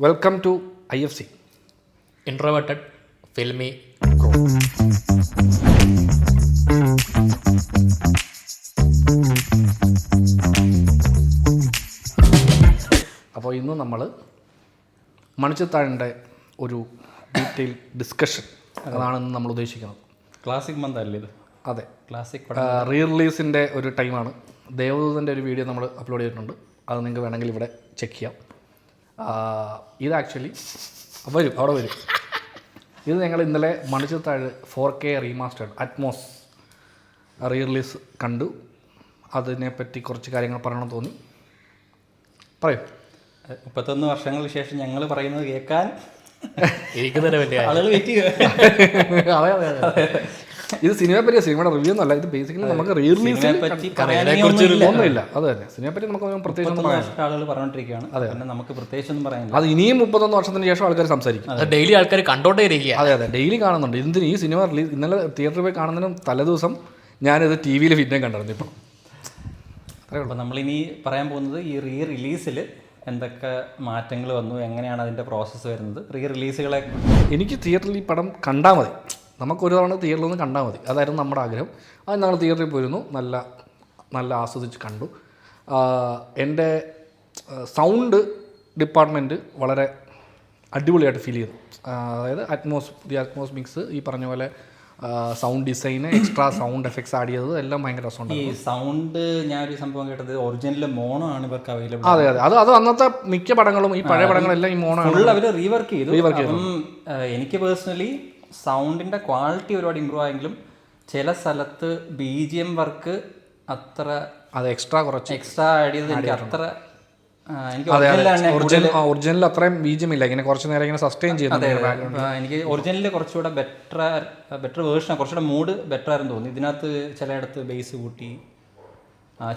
Welcome to IFC introverted filmy. അപ്പോൾ ഇന്ന് നമ്മൾ മണിച്ചിത്താഴിൻ്റെ ഒരു ഡീറ്റെയിൽ ഡിസ്കഷൻ അതാണ് ഇന്ന് നമ്മൾ ഉദ്ദേശിക്കുന്നത്. ക്ലാസിക് മന്ത് അല്ലേ ഇത്? അതെ, ക്ലാസിക് റീ റിലീസിൻ്റെ ഒരു ടൈമാണ്. ദേവദൂതൻ്റെ ഒരു വീഡിയോ നമ്മൾ അപ്ലോഡ് ചെയ്തിട്ടുണ്ട്, അത് നിങ്ങൾക്ക് വേണമെങ്കിൽ ഇവിടെ ചെക്ക് ചെയ്യാം. ഇത് ആക്ച്വലി വരും, അവിടെ വരും. ഇത് ഞങ്ങൾ ഇന്നലെ മണിച്ചിത്താഴ് 4K remastered Atmos re release കണ്ടു. അതിനെപ്പറ്റി കുറച്ച് കാര്യങ്ങൾ പറയണമെന്ന് തോന്നി. പറയൂ. 31 വർഷങ്ങൾക്ക് ശേഷം ഞങ്ങൾ പറയുന്നത് കേൾക്കാൻ ഇരിക്കുന്നതിന് വലിയ ആളുകൾ വെയിറ്റ് ചെയ്യുക. അതെ അതെ അതെ. ഇത് സിനിമയെപ്പറ്റി, സിനിമയുടെ റിവ്യൂ എന്നല്ല, ഇത് ബേസിക്കലി നമുക്ക് റീ റിലീസിനെ പറ്റി ഒന്നുമില്ല. അത് തന്നെ, സിനിമയെപ്പറ്റി നമുക്ക് പ്രത്യേകിച്ച് ആളുകൾ പറഞ്ഞോണ്ടിരിക്കുകയാണ്. പിന്നെ നമുക്ക് പ്രത്യേകിച്ചൊന്നും പറയാനില്ല. അത് ഇനിയും 31 വർഷത്തിന് ശേഷം ആൾക്കാർ സംസാരിക്കും. ഡെയിലി ആൾക്കാർ കണ്ടോണ്ടേ ഇരിക്കുക. അതെ അതെ, ഡെയിലി കാണുന്നുണ്ട്. എന്തിന് ഈ സിനിമ റിലീസ് ഇന്നലെ തിയേറ്ററിൽ പോയി കാണുന്നതിനും തലേദിവസം ഞാനിത് TV പിന്നെ കണ്ടിരുന്നു. ഇപ്പോൾ അപ്പോൾ നമ്മളിനി പറയാൻ പോകുന്നത് ഈ റീ റിലീസിൽ എന്തൊക്കെ മാറ്റങ്ങൾ വന്നു, എങ്ങനെയാണ് അതിൻ്റെ പ്രോസസ്സ് വരുന്നത്, റീ റിലീസുകളെ. എനിക്ക് തിയേറ്ററിൽ ഈ പടം കണ്ടാൽ മതി, നമുക്കൊരു തവണ തിയേറ്ററിൽ നിന്ന് കണ്ടാൽ മതി, അതായിരുന്നു നമ്മുടെ ആഗ്രഹം. അത് ഞങ്ങൾ തിയേറ്ററിൽ പോയിരുന്നു, നല്ല ആസ്വദിച്ച് കണ്ടു. എൻ്റെ സൗണ്ട് ഡിപ്പാർട്ട്മെൻറ്റ് വളരെ അടിപൊളിയായിട്ട് ഫീൽ ചെയ്തു. അതായത് പുതിയ അറ്റ്മോസ് മിക്സ്, ഈ പറഞ്ഞ പോലെ സൗണ്ട് ഡിസൈന്, എക്സ്ട്രാ സൗണ്ട് എഫക്ട്സ് ആഡ് ചെയ്തത് എല്ലാം ഭയങ്കര രസമുണ്ട്. ഈ സൗണ്ട് ഞാനൊരു സംഭവം കേട്ടത് ഒറിജിനൽ മോണോ ആണ് ഇവർക്ക് അവൈലബിൾ. അതെ അതെ, അത് അന്നത്തെ മിക്ക പടങ്ങളും, ഈ പഴയ പടങ്ങളെല്ലാം ഈ മോണോ ഫുൾ അവർ റീവർക്ക് ചെയ്തു. അപ്പം എനിക്ക് പേഴ്സണലി സൗണ്ടിൻ്റെ ക്വാളിറ്റി ഒരുപാട് ഇമ്പ്രൂവ് ആയെങ്കിലും ചില സ്ഥലത്ത് BGM വർക്ക് അത്ര അത് എക്സ്ട്രാ ആഡ് ചെയ്തത് എനിക്ക് അത്ര ഒറിജിനൽ അത്രയും BGM ഇല്ല, ഇങ്ങനെ കുറച്ച് നേരം ഇങ്ങനെ സസ്റ്റെയിൻ ചെയ്യുന്നത്. എനിക്ക് ഒറിജിനലിൽ കുറച്ചുകൂടെ ബെറ്റർ വേർഷൻ, കുറച്ചുകൂടെ മൂഡ് ബെറ്റർ ആയിരുന്നു തോന്നി. ഇതിനകത്ത് ചിലയിടത്ത് ബേസ് കൂട്ടി,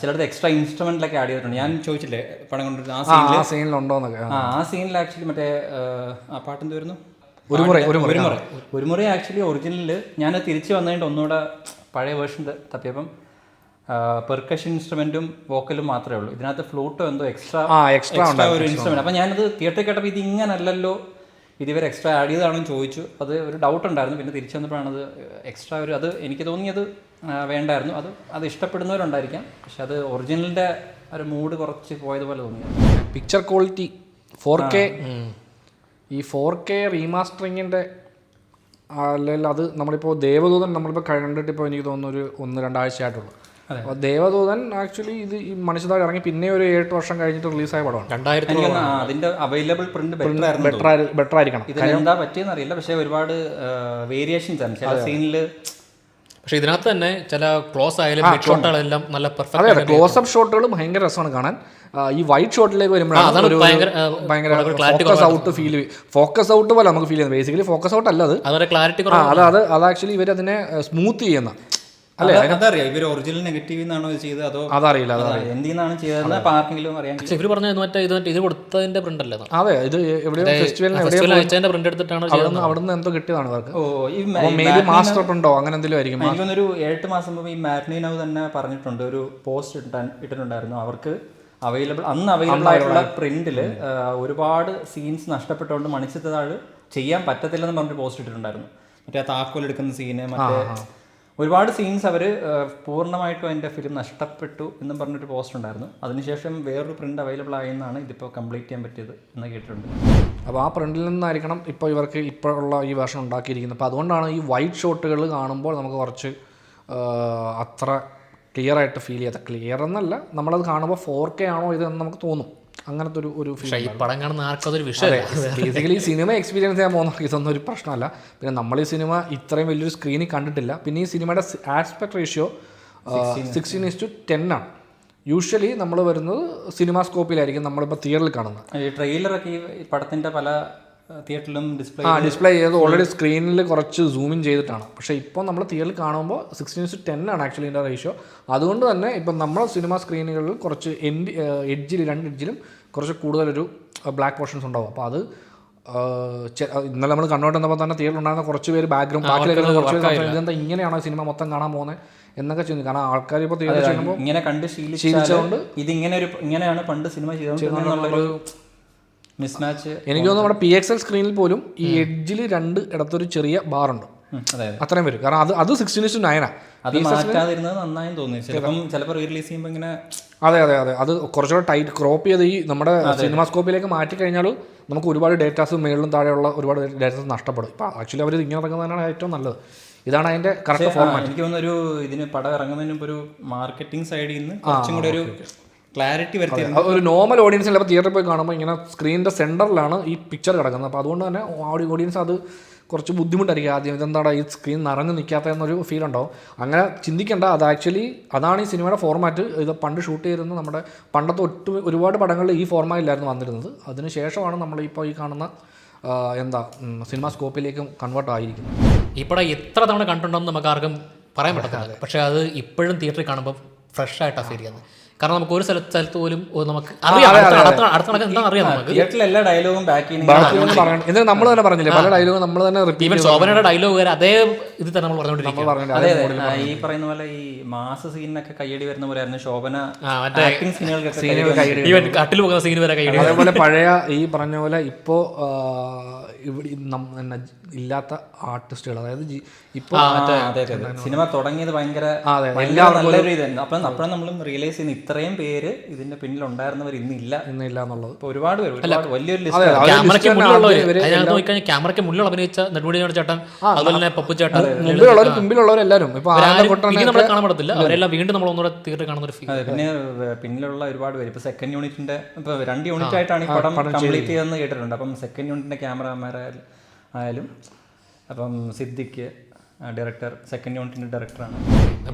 ചിലയിടത്ത് എക്സ്ട്രാ ഇൻസ്ട്രുമെന്റിലൊക്കെ ആഡ് ചെയ്തിട്ടുണ്ട്. ഞാൻ ചോദിച്ചില്ലേ പടം കൊണ്ടിരുന്ന ആ സീനിലുണ്ടോന്നൊക്കെ. ആ സീനിൽ ആക്ച്വലി മറ്റേ ആ പാട്ടെന്ത് വരുന്നു, ഒരു മുறை ആക്ച്വലി ഒറിജിനൽ ഞാൻ തിരിച്ച് വന്നതിൻ്റെ ഒന്നുകൂടെ പഴയ വേർഷൻ തപ്പിയപ്പം പെർക്കഷൻ ഇൻസ്ട്രുമെന്റും വോക്കലും മാത്രമേ ഉള്ളൂ. ഇതിനകത്ത് ഫ്ലൂട്ടോ എന്തോ എക്സ്ട്രാ ഒരു ഇൻസ്ട്രുമെന്റ്. അപ്പം ഞാനത് തിയേറ്ററിൽ കേട്ടപ്പോൾ ഇത് ഇങ്ങനല്ലല്ലോ, ഇതുവരെ എക്സ്ട്രാ ആഡ് ചെയ്തതാണെന്ന് ചോദിച്ചു. അത് ഒരു ഡൗട്ട് ഉണ്ടായിരുന്നു. പിന്നെ തിരിച്ചു വന്നപ്പോഴാണ് അത് എക്സ്ട്രാ അത് എനിക്ക് തോന്നിയത് വേണ്ടായിരുന്നു. അത് ഇഷ്ടപ്പെടുന്നവരുണ്ടായിരിക്കാം, പക്ഷെ അത് ഒറിജിനലിൻ്റെ ഒരു മൂഡ് കുറച്ച് പോയതുപോലെ തോന്നി. പിക്ചർ ക്വാളിറ്റി 4K, ഈ 4K റീമാസ്റ്ററിങ്ങിൻ്റെ അല്ലെങ്കിൽ അത് നമ്മളിപ്പോൾ ദേവദൂതൻ നമ്മളിപ്പോൾ കണ്ടിട്ട് ഇപ്പോൾ എനിക്ക് തോന്നുന്നു ഒരു 1-2 ആഴ്ചയായിട്ടുള്ളൂ. അപ്പോൾ ദേവദൂതൻ ആക്ച്വലി ഇത് ഈ മണിച്ചിത്താഴ് ഇറങ്ങി പിന്നെ ഒരു 7 വർഷം കഴിഞ്ഞിട്ട് റിലീസായ പടമാണ്. 2000 അതിന്റെ അവൈലബിൾ പ്രിന്റ് ബെറ്റർ ആയിരിക്കണം. ഇതിനെന്താ പറ്റിയെന്ന് അറിയില്ല, പക്ഷേ ഒരുപാട് വേരിയേഷൻസ് ആണ് ചില സീനിൽ. പക്ഷെ ഇതിനകത്ത് തന്നെ ചില ക്ലോസ് ആയാലും ഷോട്ടുകളെല്ലാം നല്ല പെർഫെക്റ്റ്. അതെ, ക്ലോസപ്പ് ഷോട്ടുകൾ ഭയങ്കര രസമാണ് കാണാൻ. ഈ വൈറ്റ് ഷോട്ടിലേക്ക് വരുമ്പോഴാണ് ഭയങ്കര ഫോക്കസ് ഔട്ട് പോലെ നമുക്ക് ഫീൽ ചെയ്യുന്നത്. ബേസിക്കലി ഫോക്കസ് ഔട്ട് അല്ല, അത് ആക്ച്വലി ഇവരതിനെ സ്മൂത്ത് ചെയ്യുന്ന അല്ലേ. അതറിയാം ഇവർ ഒറിജിനൽ നെഗറ്റീവ് എന്നാണോ ചെയ്തത് അതോ അതറിയില്ല എന്തിനാണ് ചെയ്തതെന്ന് ആർക്കെങ്കിലും അറിയാം. ഇവർ പറഞ്ഞത് മറ്റേ ഇത് കൊടുത്തതിന്റെ പ്രിന്റ് അല്ലേ? അതെ, ഇത് എവിടെയോ ഫെസ്റ്റിവലിന് പ്രിന്റ് എടുത്തിട്ടാണ് അവിടുന്ന് എന്തോ കിട്ടിയതാണ് അവർക്ക്. മാസ്റ്റർ പ്രിന്റോ അങ്ങനെ എന്തെങ്കിലും ആയിരിക്കും. എനിക്കൊന്നൊരു 8 മാസം മുമ്പ് ഈ മാറ്റ്നി നൗ തന്നെ പറഞ്ഞിട്ടുണ്ട്, ഒരു പോസ്റ്റ് ഇട്ടിട്ടുണ്ടായിരുന്നു. അവർക്ക് അന്ന് അവൈലബിൾ ആയിട്ടുള്ള പ്രിന്റിൽ ഒരുപാട് സീൻസ് നഷ്ടപ്പെട്ടുകൊണ്ട് മണിച്ചിത്താഴ് ചെയ്യാൻ പറ്റത്തില്ലെന്ന് പറഞ്ഞിട്ട് പോസ്റ്റ് ഇട്ടിട്ടുണ്ടായിരുന്നു. മറ്റേ താക്കോൽ എടുക്കുന്ന സീന്, മറ്റേ ഒരുപാട് സീൻസ് അവർ പൂർണ്ണമായിട്ടും അതിൻ്റെ ഫിലിം നഷ്ടപ്പെട്ടു എന്നും പറഞ്ഞൊരു പോസ്റ്റ് ഉണ്ടായിരുന്നു. അതിനുശേഷം വേറൊരു പ്രിന്റ് അവൈലബിൾ ആയെന്നാണ് ഇതിപ്പോൾ കംപ്ലീറ്റ് ചെയ്യാൻ പറ്റിയത് എന്ന് കേട്ടിട്ടുണ്ട്. അപ്പോൾ ആ പ്രിന്റിൽ നിന്നായിരിക്കണം ഇപ്പോൾ ഇവർക്ക് ഇപ്പോഴുള്ള ഈ വേർഷൻ ഉണ്ടാക്കിയിരിക്കുന്നത്. അപ്പോൾ അതുകൊണ്ടാണ് ഈ വൈറ്റ് ഷോട്ടുകൾ കാണുമ്പോൾ നമുക്ക് കുറച്ച് അത്ര ക്ലിയർ ആയിട്ട് ഫീൽ ചെയ്യാത്ത, ക്ലിയർ എന്നല്ല, നമ്മളത് കാണുമ്പോൾ 4K ആണോ ഇതെന്ന് നമുക്ക് തോന്നും. അങ്ങനത്തെ ഒരു ഫീൽ. പടം കാണുന്ന ആർക്കതൊരു വിഷയം. ബേസിക്കലി സിനിമ എക്സ്പീരിയൻസ് ചെയ്യാൻ പോകുന്ന ഇതൊന്നും ഒരു പ്രശ്നമല്ല. പിന്നെ നമ്മൾ ഈ സിനിമ ഇത്രയും വലിയൊരു സ്ക്രീനിൽ കണ്ടിട്ടില്ല. പിന്നെ ഈ സിനിമയുടെ ആസ്പെക്ട് റേഷ്യോ 16:10 ആണ്. യൂഷ്വലി നമ്മൾ വരുന്നത് സിനിമാസ്കോപ്പിലായിരിക്കും നമ്മളിപ്പോൾ തിയേറ്ററിൽ കാണുന്നത്. ഈ ട്രെയിലറൊക്കെ ഈ പടത്തിൻ്റെ പല തിയേറ്ററിലും ഡിസ്പ്ലേ ചെയ്ത് ഓൾറെഡി സ്ക്രീനിൽ കുറച്ച് സൂമിൻ ചെയ്തിട്ടാണ്. പക്ഷേ ഇപ്പോൾ നമ്മൾ തിയേറ്ററിൽ കാണുമ്പോൾ 16:10 ആണ് ആക്ച്വലി ഇതിൻ്റെ റേഷ്യോ. അതുകൊണ്ട് തന്നെ ഇപ്പം നമ്മൾ സിനിമ സ്ക്രീനുകളിൽ കുറച്ച് രണ്ട് എഡ്ജിലും കുറച്ച് കൂടുതലൊരു ബ്ലാക്ക് പോർഷൻസ് ഉണ്ടാവും. അപ്പോൾ അത് ഇന്നലെ നമ്മൾ കണ്ടുകൊണ്ടിരുന്നപ്പോൾ തന്നെ തിയേറ്ററിൽ ഉണ്ടായിരുന്ന കുറച്ച് പേര് ബാക്കിലേക്ക് കുറച്ച് ഇതെന്താ ഇങ്ങനെയാണോ സിനിമ മൊത്തം കാണാൻ പോകുന്നത് എന്നൊക്കെ ചെയ്യുന്നത്. കാരണം ആൾക്കാർ ഇപ്പോൾ തിയേറ്ററിൽ ചെയ്യുമ്പോൾ ഇങ്ങനെ കണ്ട് ശീലിച്ചതുകൊണ്ട് ഇങ്ങനെയാണ് പണ്ട് സിനിമ ചെയ്തത്. മിസ്മാച്ച്. എനിക്ക് തോന്നുന്നു നമ്മുടെ PXL സ്ക്രീനിൽ പോലും ഈ എഡ്ജിൽ രണ്ട് ഇടത്തൊരു ചെറിയ ബാറുണ്ട്, അത്രയും വരും. കാരണം അത് 16:9 അത് മാറ്റാതിരുന്നത് നന്നായെന്ന് തോന്നുന്നു. ചിലപ്പോൾ റീ-റിലീസ് ചെയ്യുമ്പോൾ ഇങ്ങനെ അതെ അത് കുറച്ചുകൂടെ ടൈറ്റ് ക്രോപ്പ് ചെയ്ത് ഈ നമ്മുടെ സിനിമാസ്കോപ്പിലേക്ക് മാറ്റി കഴിഞ്ഞാൽ നമുക്ക് ഒരുപാട് ഡേറ്റാസ് മേളിലും താഴെയുള്ള ഒരുപാട് ഡേറ്റാസ് നഷ്ടപ്പെടും. ഇപ്പോൾ ആക്ച്വലി അവർ ഇങ്ങനെ ഇറങ്ങുന്നതാണ് ഏറ്റവും നല്ലത്. ഇതാണ് അതിന്റെ കറക്റ്റ് ഫോർമാറ്റ്. എനിക്ക് തോന്നുന്നു ഇതിന് പടം ഇറങ്ങുന്നതിന് മുമ്പ് ഒരു മാർക്കറ്റിംഗ് സൈഡിൽ നിന്ന് കുറച്ചും കൂടെ ഒരു ക്ലാരിറ്റി വരുത്തി. ഒരു നോർമൽ ഓഡിയൻസ് ചിലപ്പോൾ തിയേറ്ററിൽ പോയി കാണുമ്പോൾ ഇങ്ങനെ സ്ക്രീനിന്റെ സെന്ററിലാണ് ഈ പിക്ചർ കിടക്കുന്നത്. അപ്പോൾ അതുകൊണ്ട് തന്നെ ഓഡിയൻസ് അത് കുറച്ച് ബുദ്ധിമുട്ടായിരിക്കും. ആദ്യം ഇതെന്താണ് ഈ സ്ക്രീൻ നിറഞ്ഞു നിൽക്കാത്തതെന്നൊരു ഫീൽ ഉണ്ടാവും. അങ്ങനെ ചിന്തിക്കേണ്ട. അത് ആക്ച്വലി അതാണ് ഈ സിനിമയുടെ ഫോർമാറ്റ്. ഇത് പണ്ട് ഷൂട്ട് ചെയ്തിരുന്ന നമ്മുടെ പണ്ടത്തെ ഒരുപാട് പടങ്ങളിൽ ഈ ഫോർമാറ്റിലായിരുന്നു വന്നിരുന്നത്. അതിന് ശേഷമാണ് നമ്മളിപ്പോൾ ഈ കാണുന്ന സിനിമ സ്കോപ്പിലേക്ക് കൺവേർട്ട് ആയിരിക്കുന്നത്. ഈ പടം എത്ര തവണ കണ്ടിട്ടുണ്ടെന്ന് നമുക്ക് ആർക്കും പറയാൻ പറ്റത്തില്ല. പക്ഷേ അത് ഇപ്പോഴും തിയേറ്ററിൽ കാണുമ്പോൾ ഫ്രഷ് ആയിട്ടാണ് ഫീൽ ചെയ്യുന്നത്. കാരണം നമുക്ക് ഒരു സ്ഥലത്ത് പോലും നമുക്ക് തിയേറ്ററിൽ എല്ലാ ഡയലോഗും ഇത് നമ്മൾ തന്നെ പറഞ്ഞില്ലേ, പല ഡയലോഗും നമ്മൾ തന്നെ ഈവൻ ശോഭനയുടെ ഡയലോഗ് വരെ അതേ ഇത് തന്നെ നമ്മൾ പറഞ്ഞുകൊണ്ടിരിക്കുന്നത്. ഈ പറയുന്ന പോലെ ഈ മാസ് സീനിനൊക്കെ കയ്യടി വരുന്ന പോലെ ആയിരുന്നു ശോഭന കട്ടിൽ പോകുന്ന സീൻ വരെ കയ്യടി. അതേപോലെ പഴയ ഈ പറഞ്ഞ പോലെ ഇപ്പോ ഇവിടെ ഇല്ലാത്ത ആർട്ടിസ്റ്റുകൾ, അതായത് ഇപ്പോൾ സിനിമ തുടങ്ങിയത് ഭയങ്കര നല്ലൊരു ഇതായിരുന്നു. അപ്പോഴും നമ്മളും റിയലൈസ് ചെയ്യുന്ന ഇത്രയും പേര് ഇതിന്റെ പിന്നിൽ ഉണ്ടായിരുന്നവർ ഇന്നില്ല എന്നുള്ളത്. ഇപ്പൊ ഒരുപാട് പേര് വലിയൊരു ക്യാമറയ്ക്ക് മുന്നിൽ അഭിനയിച്ച നെടുമുടി ചേട്ടൻ, അതുപോലെ തന്നെ പപ്പു ചേട്ടൻ, മുമ്പിലുള്ളവരെല്ലാരും നമ്മൾ കാണാൻ പറ്റത്തില്ല. അവരെല്ലാം വീണ്ടും നമ്മൾ ഒന്നുകൂടെ തിയേറ്ററിൽ കാണുന്ന ഒരു ഫീൽ. പിന്നെ പിന്നിലുള്ള ഒരുപാട് പേര് ഇപ്പൊ സെക്കൻഡ് യൂണിറ്റിന്റെ ഇപ്പൊ 2 യൂണിറ്റ് ആയിട്ടാണ് ഈ പടം കംപ്ലീറ്റ് ചെയ്തെന്ന് കേട്ടിട്ടുണ്ട്. അപ്പം സെക്കൻഡ് യൂണിറ്റിന്റെ ക്യാമറമാരായാലും അപ്പം സിദ്ദിഖ് ഡയറക്ടർ, സെക്കൻഡ് യൂണിറ്റിന്റെ ഡയറക്ടറാണ്.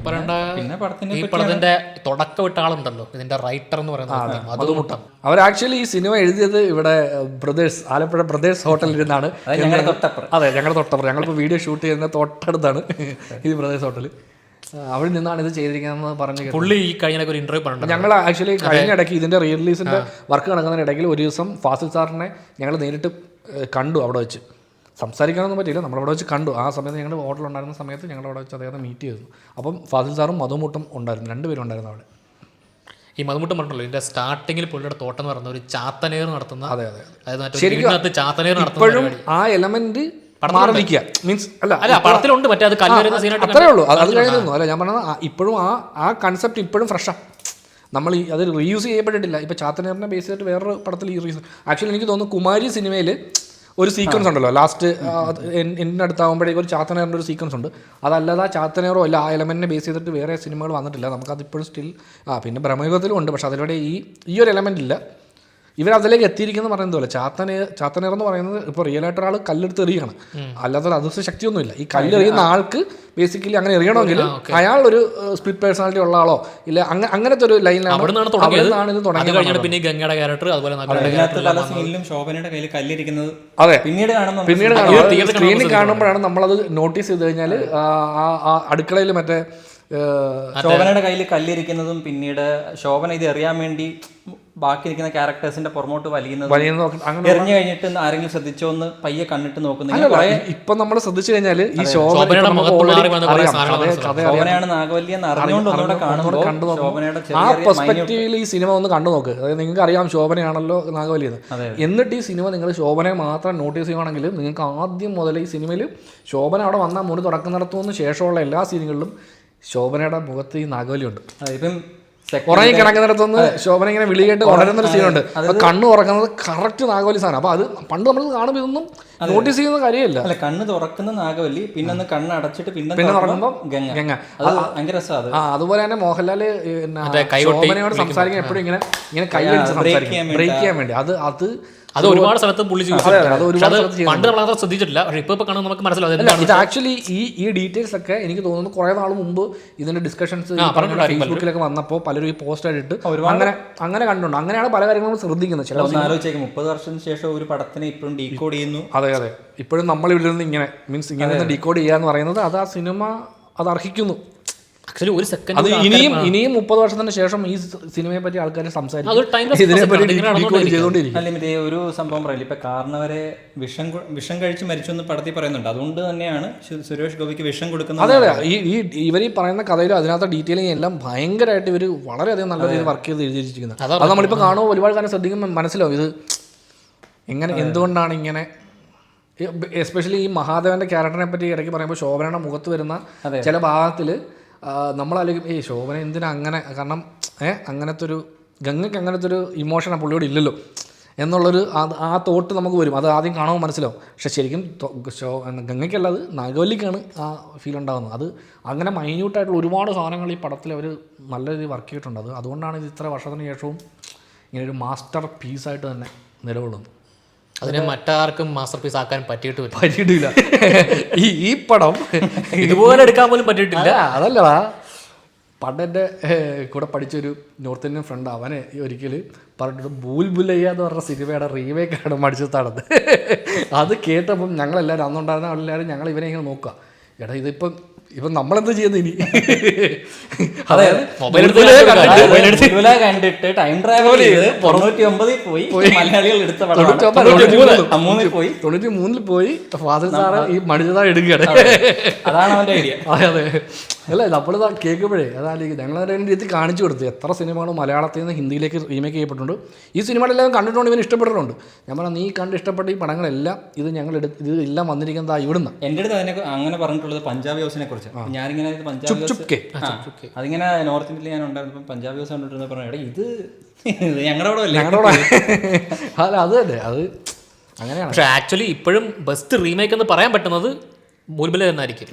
പിന്നെ പടത്തിന്റെ തുടക്കം വിട്ട ആളുണ്ടല്ലോ, ഇതിന്റെ റൈറ്റർ എന്ന് പറയുന്നത് മധുമുട്ടം. അവർ ആക്ച്വലി ഈ സിനിമ എഴുതിയത് ഇവിടെ ബ്രദേഴ്സ്, ആലപ്പുഴ ബ്രദേഴ്സ് ഹോട്ടലിൽ ഇരുന്നാണ്. അതെ, ഞങ്ങളുടെ തൊട്ടപ്പുറം. ഞങ്ങളിപ്പോൾ വീഡിയോ ഷൂട്ട് ചെയ്യുന്ന തൊട്ടടുത്താണ് ഈ ബ്രദേഴ്സ് ഹോട്ടൽ. അവിടെ നിന്നാണ് ഇത് ചെയ്തിരിക്കുന്നതെന്ന് പറഞ്ഞു. പുള്ളി ഈ കഴിഞ്ഞ ഒരു ഇന്റർവ്യൂ പറഞ്ഞു. ഞങ്ങൾ ആക്ച്വലി കഴിഞ്ഞ ഇടയ്ക്ക് ഇതിന്റെ റീ റിലീസിന്റെ വർക്ക് നടക്കുന്നതിന് ഇടയ്ക്ക് ഒരു ദിവസം ഫാസിൽ സാറിനെ ഞങ്ങൾ നേരിട്ട് കണ്ടു. അവിടെ വെച്ച് സംസാരിക്കാനൊന്നും പറ്റിയില്ല, നമ്മളവിടെ വെച്ച് കണ്ടു. ആ സമയത്ത് ഞങ്ങൾ ഹോട്ടലുണ്ടായിരുന്ന സമയത്ത് ഞങ്ങളവിടെ വെച്ച് അദ്ദേഹത്തെ മീറ്റ് ചെയ്തു. അപ്പം ഫാസിൽ സാറും മധുമുട്ടും ഉണ്ടായിരുന്നു, 2 പേരും ഉണ്ടായിരുന്നു അവിടെ. ഈ മധുമുട്ടം പറഞ്ഞല്ലോ, ഇതിന്റെ സ്റ്റാർട്ടിങ്ങിൽ പുള്ളിയുടെ തോട്ടം എന്ന് പറയുന്ന ഒരു ചാത്തനേർ നടത്തുന്ന, ശരിക്കും ചാത്തനേർ ഇപ്പോഴും ആ എലമെന്റ് മീൻസ് അല്ല പടത്തിലുണ്ട്. മറ്റേ അത് കല്ലുവരുന്ന സീനായിട്ട് അത്രേ ഉള്ളൂ, അത് കഴിഞ്ഞിരുന്നു. അല്ല, ഞാൻ പറഞ്ഞത് ഇപ്പോഴും ആ കൺസെപ്റ്റ് ഇപ്പോഴും ഫ്രഷാണ്. നമ്മൾ അത് റീയൂസ് ചെയ്യപ്പെട്ടിട്ടില്ല. ഇപ്പോൾ ചാത്തനേറിനെ ബേസ് ചെയ്തിട്ട് വേറൊരു പടത്തിൽ ഈ റീസൺ ആക്ച്വലി എനിക്ക് തോന്നുന്നു കുമാരി സിനിമയിൽ ഒരു സീക്വൻസ് ഉണ്ടല്ലോ, ലാസ്റ്റ് എൻ്റെ അടുത്താകുമ്പോഴേക്കും ഒരു ചാത്തനേറിൻ്റെ ഒരു സീക്വൻസ് ഉണ്ട്. അതല്ലാതെ ആ ചാത്തനേറോ അല്ല ആ എലമെൻറ്റിനെ ബേസ് ചെയ്തിട്ട് വേറെ സിനിമകൾ വന്നിട്ടില്ല. നമുക്കതിപ്പോഴും സ്റ്റിൽ പിന്നെ ബ്രഹ്മയുഗത്തിലും ഉണ്ട്, പക്ഷെ അതിലൂടെ ഈ ഒരു എലമെൻ്റ് ഇല്ല. ഇവരതിലേക്ക് എത്തിയിരിക്കുന്ന പറയുന്നത് പോലെ ചാത്തനേർ എന്ന് പറയുന്നത് ഇപ്പോൾ റിയൽ ആയിട്ട് ഒരാൾ കല്ലെടുത്ത് എറിയണം, അല്ലാത്തൊരു അദൃശ്യ ശക്തിയൊന്നുമില്ല. ഈ കല്ലെറിയുന്ന ആൾക്ക് ബേസിക്കലി അങ്ങനെ എറിയണമെങ്കിൽ അയാൾ ഒരു സ്പ്ലിറ്റ് പേഴ്സണാലിറ്റി ഉള്ള ആളോ ഇല്ല, അങ്ങനത്തെ ഒരു ലൈനിലാണ് ഇത് തുടങ്ങിയത്. പിന്നെ ഗംഗയുടെ ക്യാരക്ടർ, അതുപോലെ ശോഭനയുടെ കയ്യിൽ കല്ലിരിക്കുന്നത് പിന്നീട് സ്ക്രീനിൽ കാണുമ്പോഴാണ് നമ്മളത് നോട്ടീസ് ചെയ്ത് കഴിഞ്ഞാൽ ആ അടുക്കളയിൽ മറ്റേ ശോഭനയുടെ കയ്യിൽ കല്ലിരിക്കുന്നതും പിന്നീട് ശോഭന ഇത് എറിയാൻ വേണ്ടി ബാക്കി നിൽക്കുന്ന ക്യാരക്ടേഴ്സിന്റെ പുറമോട്ട് വലിയുന്നതും എറിഞ്ഞു കഴിഞ്ഞിട്ട് ആരെങ്കിലും ശ്രദ്ധിച്ചോ എന്ന് പയ്യെ കണ്ണിട്ട് നോക്കുന്നത്. ഇപ്പൊ നമ്മൾ ശ്രദ്ധിച്ചു കഴിഞ്ഞാൽ ഈ ശോഭനയാണ് നാഗവല്ലി എന്ന് അറിഞ്ഞുകൊണ്ട് ആ പെർസ്പെക്റ്റീവിൽ ഈ സിനിമ ഒന്ന് കണ്ടു നോക്ക്. അതായത് നിങ്ങൾക്ക് അറിയാം ശോഭനയാണല്ലോ നാഗവല്ലി എന്ന്. എന്നിട്ട് ഈ സിനിമ നിങ്ങൾ ശോഭനയെ മാത്രം നോട്ടീസ് ചെയ്യുകയാണെങ്കിൽ നിങ്ങൾക്ക് ആദ്യം മുതൽ ഈ സിനിമയിൽ ശോഭന അവിടെ വന്നാൽ മുറി തുറക്കുന്നിടത്തുനിന്ന് ശേഷമുള്ള എല്ലാ സീനുകളിലും ശോഭനയുടെ മുഖത്ത് ഈ നാഗവല്ലി ഉണ്ട്. ഇപ്പം ഉറങ്ങി കിടക്കുന്നിടത്തുനിന്ന് ശോഭന ഇങ്ങനെ വിളി കേട്ട് ഉണരുന്നൊരു സീനുണ്ട്. കണ്ണ് തുറക്കുന്നത് കറക്റ്റ് നാഗവല്ലി സാധനം. അപ്പൊ അത് പണ്ട് നമ്മൾ കാണുമ്പോൾ ഇതൊന്നും നോട്ടീസ് ചെയ്യുന്ന കാര്യമില്ല. അല്ല, കണ്ണ് തുറക്കുന്ന നാഗവല്ലി, പിന്നെ കണ്ണ് അടച്ചിട്ട് പിന്നെ തുറക്കുമ്പോൾ ഗംഗ. ഭയങ്കര രസമാണ്. അതുപോലെ തന്നെ മോഹൻലാല് ശോഭനയോട് സംസാരിക്കാൻ എപ്പോഴും ഇങ്ങനെ കൈ അടിച്ച് സംസാരിക്കും, ബ്രേക്ക് ചെയ്യാൻ വേണ്ടി. അത് ഒരുപാട് സ്ഥലത്ത് പുള്ളി പണ്ട് നമ്മൾ അത്ര ശ്രദ്ധിച്ചിട്ടില്ല, പക്ഷേ ഇപ്പൊ കാണുമ്പോൾ നമുക്ക് മനസ്സിലാവും. ഇത് ആക്ച്വലി ഈ ഡീറ്റെയിൽസ് ഒക്കെ എനിക്ക് തോന്നുന്നു കുറെ നാൾ മുമ്പ് ഇതിന്റെ ഡിസ്കഷൻസ് ഫേസ്ബുക്കിലൊക്കെ വന്നപ്പോൾ പലരും ഈ പോസ്റ്റ് ആയിട്ട് അങ്ങനെ കണ്ടുണ്ട്. അങ്ങനെയാണ് പല കാര്യങ്ങളും ശ്രദ്ധിക്കുന്നത്. ചില 30 വർഷത്തിന് ശേഷം ഒരു പടത്തിനെ ഇപ്പോഴും ഡീകോഡ് ചെയ്യുന്നു. അതെ, ഇപ്പോഴും നമ്മൾ ഇവിടെ നിന്ന് ഇങ്ങനെ ഇങ്ങനെ ഡീകോഡ് ചെയ്യാന്ന് പറയുന്നത് അത് ആ സിനിമ അത് അർഹിക്കുന്നു. ആക്ച്വലി ഒരു സെക്കൻഡ് ഇനിയും 30 വർഷത്തിന് ശേഷം ഈ സിനിമയെ പറ്റി ആൾക്കാർ സംസാരിക്കും. ഒരു സംഭവം പറയില്ല, ഇപ്പൊ കാരണവരെ വിഷം കഴിച്ച് മരിച്ചു എന്ന് പടത്തിൽ പറയുന്നുണ്ട്. അതുകൊണ്ട് തന്നെയാണ് സുരേഷ് ഗോപിക്ക് വിഷം കൊടുക്കുന്നത്. അതെ, ഇവർ ഈ പറയുന്ന കഥയിലും അതിനകത്ത് ഡീറ്റെയിലിംഗ് എല്ലാം ഭയങ്കരമായിട്ട് ഇവർ വളരെയധികം നല്ല രീതിയിൽ വർക്ക് ചെയ്ത് എഴുതിയിരിക്കുന്നത്. അത് നമ്മളിപ്പോൾ കാണുമ്പോൾ ഒരുപാട് കാര്യം ശ്രദ്ധിക്കുമ്പോൾ മനസ്സിലാവും ഇത് എന്തുകൊണ്ടാണ് ഇങ്ങനെ, എസ്പെഷ്യലി ഈ മഹാദേവൻ്റെ ക്യാരക്ടറിനെ പറ്റി ഇടയ്ക്ക് പറയുമ്പോൾ ശോഭനയുടെ മുഖത്ത് വരുന്ന ചില ഭാഗത്തിൽ നമ്മളായിരിക്കും ശോഭന എന്തിനാ അങ്ങനെ, കാരണം അങ്ങനത്തെ ഒരു ഗംഗയ്ക്ക് അങ്ങനത്തെ ഒരു ഇമോഷനാണ് പുള്ളിയോട് ഇല്ലല്ലോ എന്നുള്ളൊരു ആ തോട്ട് നമുക്ക് വരും. അത് ആദ്യം കാണുമ്പോൾ മനസ്സിലാവും. പക്ഷെ ശരിക്കും ഗംഗയ്ക്കല്ലത് നാഗവല്ലിക്കാണ് ആ ഫീൽ ഉണ്ടാകുന്നത്. അത് അങ്ങനെ മൈന്യൂട്ടായിട്ടുള്ള ഒരുപാട് സാധനങ്ങൾ ഈ പടത്തിൽ അവർ നല്ല രീതിയിൽ വർക്ക് ചെയ്തിട്ടുണ്ട്. അതുകൊണ്ടാണ് ഇത് ഇത്ര വർഷത്തിന് ശേഷവും ഇങ്ങനെ ഒരു മാസ്റ്റർ പീസായിട്ട് തന്നെ നിലകൊള്ളുന്നു. അതിനെ മറ്റാർക്കും മാസ്റ്റർ പീസ് ആക്കാൻ പറ്റിയിട്ടില്ല. ഈ പടം ഇതുപോലെ എടുക്കാൻ പോലും പറ്റിയിട്ടില്ല. അതല്ലടാ, പണ്ടെൻ്റെ കൂടെ പഠിച്ചൊരു നോർത്ത് ഇന്ത്യൻ ഫ്രണ്ട്, അവനെ ഒരിക്കൽ പറഞ്ഞിട്ട് ഭൂൽ ഭുലയ്യ എന്ന് പറഞ്ഞ സിനിമയുടെ റീമേക്കാണ് മടിച്ചത്താണത്. അത് കേട്ടപ്പം ഞങ്ങളെല്ലാവരും അന്നുണ്ടായിരുന്ന എല്ലാവരും ഞങ്ങൾ ഇവനെ ഇങ്ങനെ നോക്കുക, എടാ ഇപ്പം നമ്മളെന്ത് ചെയ്യുന്നത് ഇനി. അതായത് കണ്ടിട്ട് ടൈം ട്രാവൽ ചെയ്ത് 99 പോയി മലയാളികൾ എടുത്ത 93 പോയി ഫാദർ സാറ് ഈ മടിച്ചതാ എടുക്കുകയാണ്. അതാണ് അവൻ്റെ ഐഡിയ. അതെ അല്ല, നമ്മളിതാ കേൾക്കുമ്പോഴേ അതായിരിക്കും ഞങ്ങളതിൻ്റെ രീതി കാണിച്ചു കൊടുത്തു. എത്ര സിനിമകൾ മലയാളത്തിൽ നിന്ന് ഹിന്ദിയിലേക്ക് റീമേക്ക് ചെയ്യപ്പെട്ടിട്ടുണ്ട്. ഈ സിനിമകളെല്ലാം കണ്ടിട്ടുണ്ട്, ഇവന് ഇഷ്ടപ്പെട്ടിട്ടുണ്ട്. ഞാൻ പറഞ്ഞാൽ നീ കണ്ട് ഇഷ്ടപ്പെട്ട ഈ പടങ്ങളെല്ലാം ഇത് ഇതെല്ലാം വന്നിരിക്കുന്നത് ഇവിടുന്ന്. എൻ്റെ അടുത്ത് അതിനെ അങ്ങനെ പറഞ്ഞിട്ടുള്ളത് പഞ്ചാബി ഹൗസിനെ കുറിച്ച്. ഞാനിങ്ങനെ പഞ്ചാബി അതിങ്ങനെ നോർത്ത് ഇന്ത്യയിൽ ഞാൻ ഉണ്ടായിരുന്നപ്പോൾ പഞ്ചാബി ഹൗസ് കണ്ടിട്ട് പറഞ്ഞു, ഇത് ഞങ്ങളുടെ അല്ല അത് തന്നെ, അത് അങ്ങനെയാണ്. പക്ഷെ ആക്ച്വലി ഇപ്പോഴും ബെസ്റ്റ് റീമേക്ക് എന്ന് പറയാൻ പറ്റുന്നത് ബുൽബുല എന്നായിരിക്കും.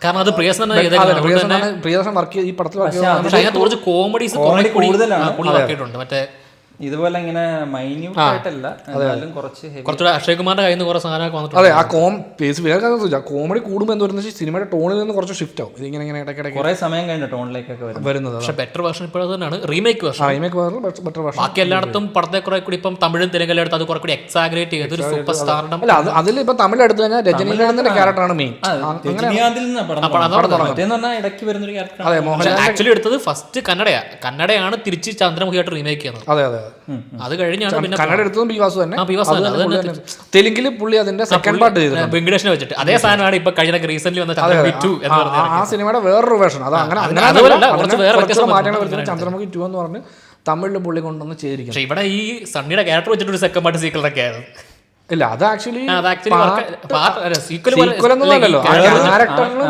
കാരണം അത് പ്രിയദർശൻ വർക്ക് ഈ പടത്തിൽ കുറച്ച് കോമഡീസ് കൂടുതലാണ്. മറ്റേ ഇതുപോലെ ഇങ്ങനെ മൈന്യൂട്ട് ആയിട്ടല്ല, കുറച്ചുകൂടെ അക്ഷയ് കുമാറിന്റെ കയ്യിൽ നിന്ന് കുറെ സാധനമൊക്കെ വന്നിട്ടുണ്ട്. അതെ, ആ കോമഡി കൂടുമ്പോൾ എന്താ പറയുന്നത് സിനിമയുടെ ടോണിൽ നിന്ന് കുറച്ച് ഷിഫ്റ്റ് ആവും. ഇതിങ്ങനെ ഇടയ്ക്കിടയ്ക്ക് കുറെ സമയം കഴിഞ്ഞ ടോണിലേക്കൊക്കെ വരുന്നത്. പക്ഷെ ബെറ്റർ വേർഷൻ ഇപ്പോൾ തന്നെയാണ് റീമേക്ക് വേർഷൻ. ബെറ്റർ വേർഷൻ ബാക്കി എല്ലായിടത്തും പടത്തെ കുറെ കൂടി ഇപ്പം തമിഴും തെലുങ്കെല്ലാം എടുത്ത് അത് കുറെ കൂടി എക്സാഗ്രേറ്റ് ചെയ്ത് ഒരു സൂപ്പർ സ്റ്റാർഡം. അല്ല, അതിൽ ഇപ്പൊ തമിഴ് എടുത്തു കഴിഞ്ഞാൽ രജനീകാന്തിന്റെ ക്യാരക്ടറാണ് മെയിൻ. ഇടയ്ക്ക് വരുന്നൊരു ക്യാരക്ടർ. അതെ, മോഹൻലാൽ ആക്ച്വലി എടുത്തത് ഫസ്റ്റ് കന്നഡയാണ് തിരിച്ച് ചന്ദ്രമുഖിയായിട്ട് റീമേക്ക് ചെയ്യുന്നത്. അതെ അതെ, അത് കഴിഞ്ഞാണ് പിന്നെ കന്നഡ എടുത്തതും ബി വാസു തന്നെ. തെലുങ്കിൽ പുള്ളി അതിന്റെ സെക്കൻഡ് പാർട്ട് ചെയ്തു വെങ്കടേഷിനെ വെച്ചിട്ട്. അതേ സാധനമാണ് ഇപ്പൊ കഴിഞ്ഞ റീസെന്റ് വന്ന ആ സിനിമയുടെ വേറൊരു വേർഷൻ. അത് അങ്ങനെ മാറ്റങ്ങൾ വരുന്നത് ചന്ദ്രമുഖി 2 എന്ന് പറഞ്ഞ് തമിഴിൽ പുള്ളി കൊണ്ടുവന്ന് ചെയ്തിരിക്കും. പക്ഷെ ഇവിടെ ഈ സണ്ണിയുടെ ക്യാരക്ടർ വെച്ചിട്ട് ഒരു സെക്കൻഡ് പാർട്ട് സീക്വൽ ഒക്കെ ആയിരുന്നു. ഇല്ല, അത് ആക്ച്വലി സീക്വൽ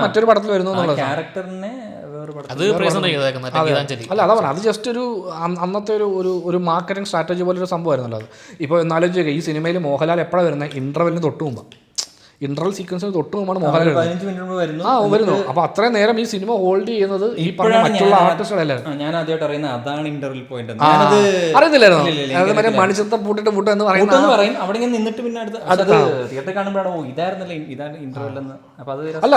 മറ്റൊരു പടത്തിൽ വരുന്നു എന്നുള്ളത്. ക്യാരക്ടറിനെ അല്ല, അതാ പറഞ്ഞത്, അത് ജസ്റ്റ് ഒരു അന്നത്തെ ഒരു മാർക്കറ്റിംഗ് സ്ട്രാറ്റജി പോലെ ഒരു സംഭവമായിരുന്നല്ലോ അത്. ഇപ്പോൾ എന്നാലോചിക്കുക, ഈ സിനിമയിൽ മോഹൻലാൽ എപ്പോഴാണ് വരുന്നത്? ഇന്റർവെല്ലിന് തൊട്ട് മുമ്പാണ്, ഇന്റർവൽ സീക്വൻസിന് തൊട്ട് മുമ്പാണ് മോഹൻലാൽ വരുന്നു. അപ്പൊ അത്രയും നേരം ഈ സിനിമ ഹോൾഡ് ചെയ്യുന്നത് ഈ പറഞ്ഞ മറ്റുള്ള ആർട്ടിസ്റ്റുകളല്ലേ. ഞാൻ ആദ്യമായിട്ട് അറിയുന്നത് അതാണ് ഇന്റർവൽ പോയിന്റ്. അറിയത്തില്ലായിരുന്നു മണിച്ചത്ത പൂട്ടിട്ട് പൂട്ട് എന്ന് പറയുന്നത്. അവിടെ ഇങ്ങനെ നിന്നിട്ട് പിന്നെ തിയേറ്ററിൽ കാണുമ്പോഴാണ് ഇതായിരുന്നല്ലേ ഇതാണ് ഇന്റർവെൽ എന്ന്. അപ്പൊ അത് അല്ല,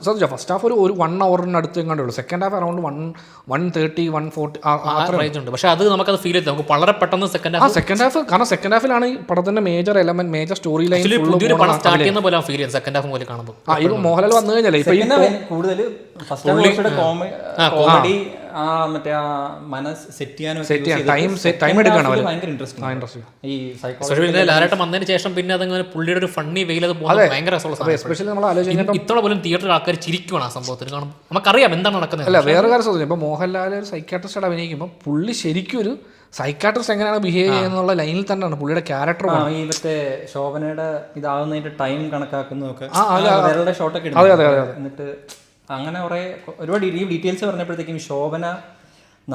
ശ്രദ്ധിച്ചോ, ഫസ്റ്റ് ഹാഫ് ഒരു 1 hour-നടുത്ത് എങ്ങാണ്ടേ ഉള്ളൂ. സെക്കൻഡ് ഹാഫ് അറൗണ്ട് 130, 140 ഉണ്ട്. പക്ഷെ അത് നമുക്കത് ഫീൽ ചെയ്ത് നമുക്ക് വളരെ പെട്ടെന്ന് സെക്കൻഡ് ഹാഫ് കാരണം സെക്കൻഡ് ഹാഫിലാണ് ഈ പടത്തിന്റെ major element, major story line start ചെയ്യുന്ന പോലെ ഫീൽ ചെയ്യും സെക്കൻഡ് ഹാഫ് പോലെ കാണുമ്പോൾ. ഇപ്പൊ മോഹൻലാൽ വന്നു കഴിഞ്ഞാൽ കൂടുതൽ കോമഡി മറ്റേ മനസ്സ് സെറ്റ് ചെയ്യാൻ ടൈം എടുക്കണം. ഭയങ്കര ഇൻട്രസ്റ്റിംഗ്. ഈ ലാലേട്ടൻ വന്നതിന് ശേഷം പിന്നെ അതങ്ങനെ പുള്ളിയുടെ ഒരു ഫണ്ണി വെയിൽ അത് ഭയങ്കര എസ്പെഷ്യലി നമ്മൾ ആലോചിക്കുന്നത് ഇത്തവണ പോലും തിയേറ്ററിൽ ആൾക്കാർ ചിരിക്കുവാണ് ആ സംഭവത്തിന് കാണുമ്പോൾ. നമുക്കറിയാം എന്താണ് നടക്കുന്നത്. അല്ല, വേറെ കാര്യം ശ്രദ്ധിച്ചു, ഇപ്പൊ മോഹൻലാൽ ഒരു സൈക്കാട്രിസ്റ്റ് അഭിനയിക്കുമ്പോൾ പുള്ളി ശരിക്കും ഒരു സൈക്കാട്രിസ്റ്റ് എങ്ങനെയാണ് ബിഹേവ് ചെയ്യുന്നുള്ള ലൈനിൽ തന്നെയാണ് പുള്ളിയുടെ ക്യാരക്ടർ. ഈ മറ്റേ ശോഭനയുടെ ഇതാവുന്നതിന്റെ ടൈം കണക്കാക്കുന്നതൊക്കെ ഷോട്ടൊക്കെ എന്നിട്ട് അങ്ങനെ ഒരുപാട് ഡീറ്റെയിൽസ് പറഞ്ഞപ്പോഴത്തേക്കും ശോഭന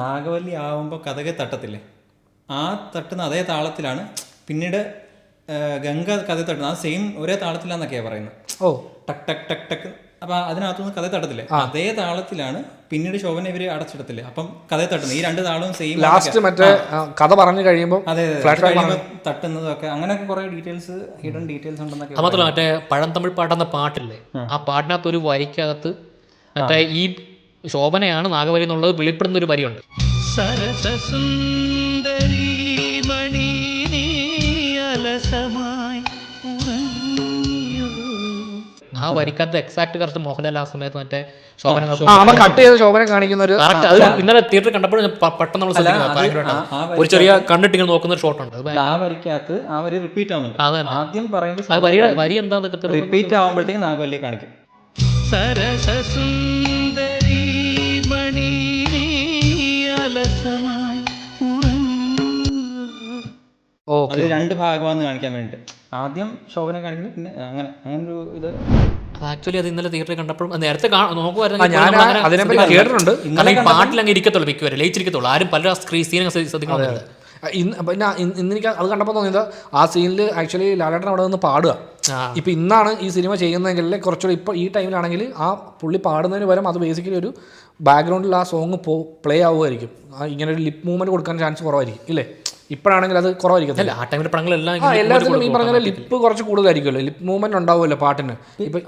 നാഗവല്ലി ആവുമ്പോൾ കഥകെ തട്ടത്തില്ലേ, ആ തട്ടുന്ന അതേ താളത്തിലാണ് പിന്നീട് ഗംഗ കഥ തട്ടുന്നത്. ആ സെയിം ഒരേ താളത്തിലാന്നൊക്കെയാണ് പറയുന്നത്. ടക്ക് ടക്ക് ടക്ക് ടക്ക്. അപ്പം അതിനകത്തുനിന്ന് കഥ തട്ടത്തില്ലേ, അതേ താളത്തിലാണ് പിന്നീട് ശോഭന ഇവര് അടച്ചിടത്തില്ലേ, അപ്പം കഥ തട്ടുന്നത്. ഈ 2 താളവും സെയിം. ലാസ്റ്റ് മറ്റേ കഥ പറഞ്ഞു കഴിയുമ്പോൾ അതെ തട്ടുന്നതും ഒക്കെ അങ്ങനെയൊക്കെ കുറെ ഡീറ്റെയിൽസ്, ഹിഡൻ ഡീറ്റെയിൽസ് ഉണ്ടെന്നൊക്കെ. മാത്രമല്ല മറ്റേ പഴന്തമിഴ് പാട്ടെന്ന പാട്ടില്ലേ, ആ പാട്ടിനകത്ത് ഒരു വരിക്കകത്ത് മറ്റേ ഈ ശോഭനയാണ് നാഗവല്ലി എന്നുള്ളത് വെളിപ്പെടുന്ന ഒരു വരിയുണ്ട്. ആ വരിക്കകത്ത് എക്സാക്ട് കറക്റ്റ് മോഹൻലാൽ ആ സമയത്ത് മറ്റേ ശോഭന കട്ട് ചെയ്ത് ശോഭന കാണിക്കുന്ന ഒരു ഇന്നലെ തിയേറ്ററിൽ കണ്ടപ്പോൾ പെട്ടെന്ന് നമ്മൾ ഒരു ചെറിയ കണ്ടിട്ടിങ്ങനെ നോക്കുന്ന ഒരു ഷോട്ട് ഉണ്ട്. ആ വരിക്കകത്ത് ആ വരി റിപ്പീറ്റ് ആവുന്നുണ്ട്. ആദ്യം പറയുന്നത് വരി എന്താ റിപ്പീറ്റ് ആവുമ്പോഴത്തേക്ക് നാഗവല്ലി കാണിക്കും. സരസസുന്ദരി മണി അലസമായി അത് 2 ഭാഗമാണെന്ന് കാണിക്കാൻ വേണ്ടിയിട്ട് ആദ്യം ശോഭന കാണിക്കുന്നു, പിന്നെ അങ്ങനൊരു ഇത്. ആക്ച്വലി അത് ഇന്നലെ തിയേറ്ററിൽ കണ്ടപ്പോഴും നേരത്തെ കേട്ടിട്ടുണ്ട്. ഈ പാട്ടിൽ അങ്ങ് ഇരിക്കത്തുള്ളൂ, മിക്കവരെ ലയിച്ചിരിക്കത്തുള്ളൂ, ആരും പല സീനും ശ്രദ്ധിക്കുന്നില്ല. പിന്നെ ഇന്ന് എനിക്ക് അത് കണ്ടപ്പോൾ തോന്നിയത് ആ സീനിൽ ആക്ച്വലി ലാലേട്ടൻ അവിടെ നിന്ന് പാടുക. ഇപ്പം ഇന്നാണ് ഈ സിനിമ ചെയ്യുന്നതെങ്കിൽ കുറച്ചുകൂടി ഇപ്പോൾ ഈ ടൈമിലാണെങ്കിൽ ആ പുള്ളി പാടുന്നതിന് പകരം അത് ബേസിക്കലി ഒരു ബാക്ക്ഗ്രൗണ്ടിൽ ആ സോങ് പ്ലേ ആവുമായിരിക്കും. ഇങ്ങനെ ഒരു ലിപ്പ് മൂവ്മെൻറ്റ് കൊടുക്കാൻ ചാൻസ് കുറവായിരിക്കും ഇല്ലേ? ഇപ്പോഴാണെങ്കിൽ അത് കുറവായിരിക്കും. ആ ടൈമിൽ പടങ്ങളെല്ലാം എല്ലാത്തിലും ഈ പറഞ്ഞ ലിപ്പ് കുറച്ച് കൂടുതലായിരിക്കുമല്ലോ, ലിപ്പ് മൂവ്മെൻറ്റ് ഉണ്ടാവുമല്ലോ പാട്ടിന്. ഇപ്പം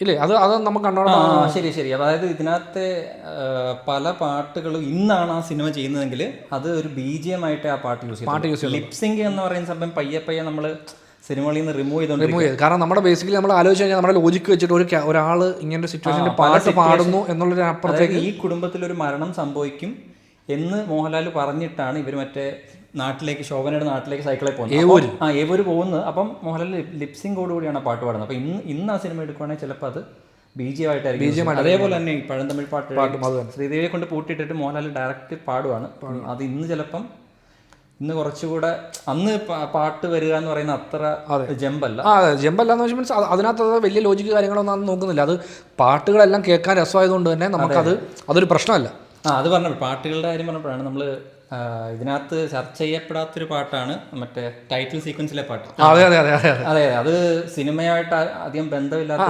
ഇല്ലേ അത് നമുക്ക് കണ്ടോളാം. ശരി. അതായത് ഇതിനകത്തെ പല പാട്ടുകളും ഇന്നാണ് ആ സിനിമ ചെയ്യുന്നതെങ്കിൽ അത് ഒരു BGM ആയിട്ട് ആ പാട്ട് യൂസ് ചെയ്യും. ലിപ്സിംഗ് എന്ന് പറയുന്ന സംഭവം പയ്യെ നമ്മൾ സിനിമകളിൽ നിന്ന് റിമൂവ് ചെയ്ത്. കാരണം നമ്മുടെ ബേസിക്കലി നമ്മൾ ആലോചിച്ച് കഴിഞ്ഞാൽ നമ്മുടെ ലോജിക്ക് വെച്ചിട്ട് ഒരാൾ ഇങ്ങനെ ഒരു സിറ്റുവേഷനിൽ പാട്ട് പാടുന്നു എന്നുള്ളൊരു അപ്പുറത്തേക്ക് ഈ കുടുംബത്തിലൊരു മരണം സംഭവിക്കും എന്ന് മോഹൻലാൽ പറഞ്ഞിട്ടാണ് ഇവർ മറ്റേ നാട്ടിലേക്ക്, ശോഭനയുടെ നാട്ടിലേക്ക് സൈക്കിളിൽ പോകുന്നത്. ഏവൂര് പോകുന്നത്. അപ്പം മോഹൻലാൽ ലിപ്സിംഗോട് കൂടിയാണ് ആ പാട്ട് പാടുന്നത്. അപ്പം ഇന്ന് ആ സിനിമ എടുക്കുവാണെങ്കിൽ ചിലപ്പോൾ അത് BGM ആയിട്ടായിരിക്കും. അതേപോലെ തന്നെ ഈ പഴന്തമിഴ് പാട്ട് ശ്രീദേവിയെ കൊണ്ട് പൂട്ടിയിട്ടിട്ട് മോഹൻലാൽ ഡയറക്റ്റ് പാടുവാണ്. അത് ചിലപ്പം ഇന്ന് കുറച്ചുകൂടെ, അന്ന് പാട്ട് വരിക എന്ന് പറയുന്ന അത്ര ജമ്പല്ല. ജമ്പല്ല എന്ന് വെച്ചാൽ മീൻസ് അതിനകത്ത് വലിയ ലോജിക്ക് കാര്യങ്ങളൊന്നും നോക്കുന്നില്ല. അത് പാട്ടുകളെല്ലാം കേൾക്കാൻ രസമായതുകൊണ്ട് തന്നെ നമുക്കത് അതൊരു പ്രശ്നമല്ല. അത് പറഞ്ഞപ്പോൾ പാട്ടുകളുടെ കാര്യം പറഞ്ഞപ്പോഴാണ് നമ്മൾ ഇതിനകത്ത് ചർച്ച ചെയ്യപ്പെടാത്തൊരു പാട്ടാണ് മറ്റേ ടൈറ്റിൽ സീക്വൻസിലെ പാട്ട്. അതെ, അത് സിനിമയായിട്ട് അധികം ബന്ധമില്ലാത്ത,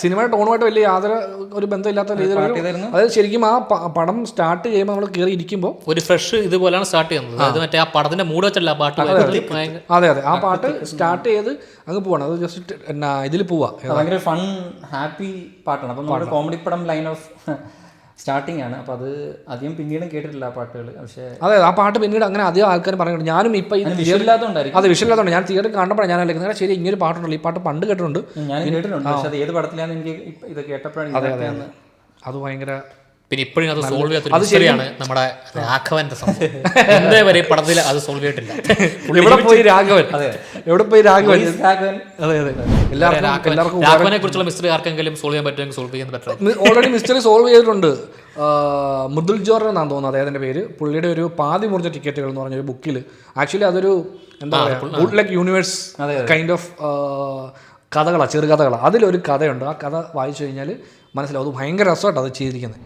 സിനിമയുടെ ടോണുമായിട്ട് വലിയ യാതൊരു ഒരു ബന്ധമില്ലാത്ത രീതിയിലായിരുന്നു. അതായത് ശരിക്കും ആ പടം സ്റ്റാർട്ട് ചെയ്യുമ്പോൾ നമ്മൾ കയറി ഇരിക്കുമ്പോൾ ഒരു ഫ്രഷ് ഇതുപോലെയാണ് സ്റ്റാർട്ട് ചെയ്യുന്നത്. അത് മറ്റേ ആ പടത്തിന്റെ മൂഡ് വെച്ചല്ല പാട്ട്. അതെ, ആ പാട്ട് സ്റ്റാർട്ട് ചെയ്ത് അങ്ങ് പോവാണ്. അത് ജസ്റ്റ് ഇതിൽ പോവാ, ഭയങ്കര ഫൺ ഹാപ്പി പാട്ടാണ്. അപ്പം നമ്മുടെ കോമഡി പടം ലൈൻ ഓഫ് സ്റ്റാർട്ടിങ് ആണ്. അപ്പോൾ അത് അധികം പിന്നീടും കേട്ടിട്ടില്ല ആ പാട്ടുകൾ. പക്ഷേ അതെ, ആ പാട്ട് പിന്നീട് അങ്ങനെ അധികം ആൾക്കാർ പറയുന്നുണ്ട്. ഞാനും ഇപ്പം വിഷയമില്ലാത്തതുകൊണ്ടായിരിക്കും. അത് വിഷയമില്ലാത്തതുകൊണ്ട് ഞാൻ തിയേറ്ററിൽ കണ്ടപ്പോഴാണ് ഞാൻ അല്ലെങ്കിൽ ശരി ഇങ്ങനെ പാട്ടുണ്ടല്ലോ, ഈ പാട്ട് പണ്ട് കേട്ടിട്ടുണ്ട്, ഞാൻ കേട്ടിട്ടുണ്ട്. പക്ഷേ അത് ഏത് പടത്തിലാണ് എനിക്ക് ഇത് കേട്ടപ്പോഴാണ് അത് ഭയങ്കര. പിന്നെ ഇപ്പോഴും അത് സോൾവ് ചെയ്യാത്ത ശരിയാണ് നമ്മുടെ രാഘവന്റെ സംഭവം. ഇന്നേ വരെ പടത്തിൽ അത് സോൾവ് ചെയ്തിട്ടില്ല. എവിടെ പോയി രാഘവൻ? രാഘവനെ കുറിച്ചുള്ള മിസ്റ്ററി ആർക്കെങ്കിലും സോൾവ് ചെയ്യാൻ പറ്റുമെങ്കിൽ സോൾവ് ചെയ്യാൻ പറ്റും. ഓൾറെഡി മിസ്റ്ററി സോൾവ് ചെയ്തിട്ടുണ്ട്. മൃദുൽ ജോർജ് എന്നാണ് തോന്നുന്നത് അദ്ദേഹത്തിൻ്റെ പേര്. പുള്ളിയുടെ ഒരു പാതി മുറിച്ച ടിക്കറ്റുകൾ എന്ന് പറഞ്ഞൊരു ബുക്കിൽ ആക്ച്വലി അതൊരു എന്താ പറയുക ബുട്ട്ലെഗ് യൂണിവേഴ്സ് കൈൻഡ് ഓഫ് കഥകളാണ്, ചെറുകഥകളാണ്. അതിലൊരു കഥയുണ്ട്. ആ കഥ വായിച്ചു കഴിഞ്ഞാൽ മനസ്സിലാവും. അത് ഭയങ്കര രസമായിട്ട് അത് ചെയ്തിരിക്കുന്നത്.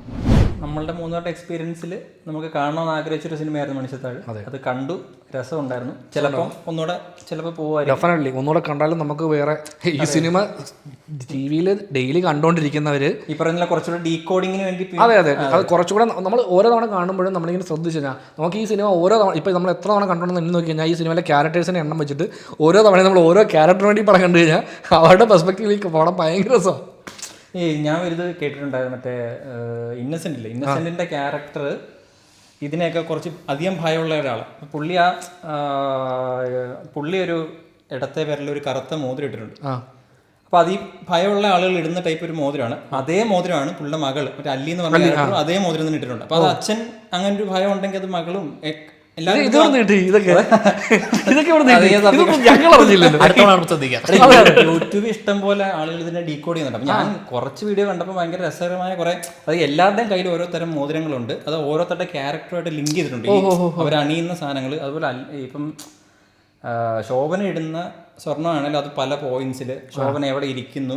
നമ്മളുടെ 3 വട്ട എക്സ്പീരിയൻസിൽ നമുക്ക് കാണണമെന്ന് ആഗ്രഹിച്ചൊരു സിനിമയായിരുന്നു മനുഷ്യത്താഴ്. അത് കണ്ടു, രസമുണ്ടായിരുന്നു. ചിലപ്പോൾ പോകുമായിരുന്നു. ഡെഫിനറ്റ്ലി ഒന്നുകൂടെ കണ്ടാലും നമുക്ക് വേറെ ഈ സിനിമ TV-യിൽ ഡെയിലി കണ്ടുകൊണ്ടിരിക്കുന്നവർ ഈ പറയുന്ന കുറച്ചുകൂടെ ഡീകോഡിങ്ങിന് വേണ്ടി. അതെ, അത് കുറച്ചുകൂടെ നമ്മൾ ഓരോ തവണ കാണുമ്പോഴും നമ്മളിങ്ങനെ ശ്രദ്ധിച്ചു കഴിഞ്ഞാൽ നമുക്ക് ഈ സിനിമ ഓരോ തവണ ഇപ്പോൾ നമ്മൾ എത്ര തവണ കണ്ടുകൊണ്ടെന്ന് എന്ന് നോക്കി കഴിഞ്ഞാൽ ഈ സിനിമയിലെ ക്യാരക്ടേഴ്സിനെ എണ്ണം വെച്ചിട്ട് ഓരോ തവണ നമ്മൾ ഓരോ ക്യാരക്ടറിന് വേണ്ടി പടം കണ്ടു കഴിഞ്ഞാൽ അവരുടെ പെർസ്പെക്റ്റീവിലേക്ക് പടം ഭയങ്കര രസമാണ്. ഞാൻ ഒരു ഇത് കേട്ടിട്ടുണ്ടായിരുന്നു, മറ്റേ ഇന്നസെന്റിന്റെ ക്യാരക്ടർ ഇതിനെയൊക്കെ കുറച്ച് അധികം ഭയമുള്ള ഒരാളാണ്. പുള്ളി ഒരു ഇടത്തെ പേരിലൊരു കറുത്ത മോതിരം ഇട്ടിട്ടുണ്ട്. അപ്പോൾ അത് ഈ ഭയമുള്ള ആളുകൾ ഇടുന്ന ടൈപ്പ് ഒരു മോതിരമാണ്. അതേ മോതിരമാണ് പുള്ളിയുടെ മകൾ മറ്റേ അല്ലി എന്ന് പറഞ്ഞ അതേ മോതിരം തന്നെ ഇട്ടിട്ടുണ്ട്. അപ്പോൾ അത് അച്ഛൻ അങ്ങനെ ഒരു ഭയം ഉണ്ടെങ്കിൽ അത് മകളും യൂട്യൂബ് ഇഷ്ടം പോലെ ആളുകൾ ഇതിനെ ഡീകോഡ് ചെയ്യുന്നുണ്ട്. അപ്പം ഞാൻ കുറച്ച് വീഡിയോ കണ്ടപ്പോൾ ഭയങ്കര രസകരമായ കുറെ, അത് എല്ലാവരുടെയും കയ്യിൽ ഓരോ തരം മോതിരങ്ങളുണ്ട്. അത് ഓരോരുത്തരുടെ ക്യാരക്ടറുമായിട്ട് ലിങ്ക് ചെയ്തിട്ടുണ്ട്. അവർ അണിയുന്ന സാധനങ്ങൾ. അതുപോലെ ഇപ്പം ശോഭന ഇടുന്ന സ്വർണ്ണമാണെങ്കിലും അത് പല പോയിന്റ്സിൽ ശോഭന എവിടെ ഇരിക്കുന്നു.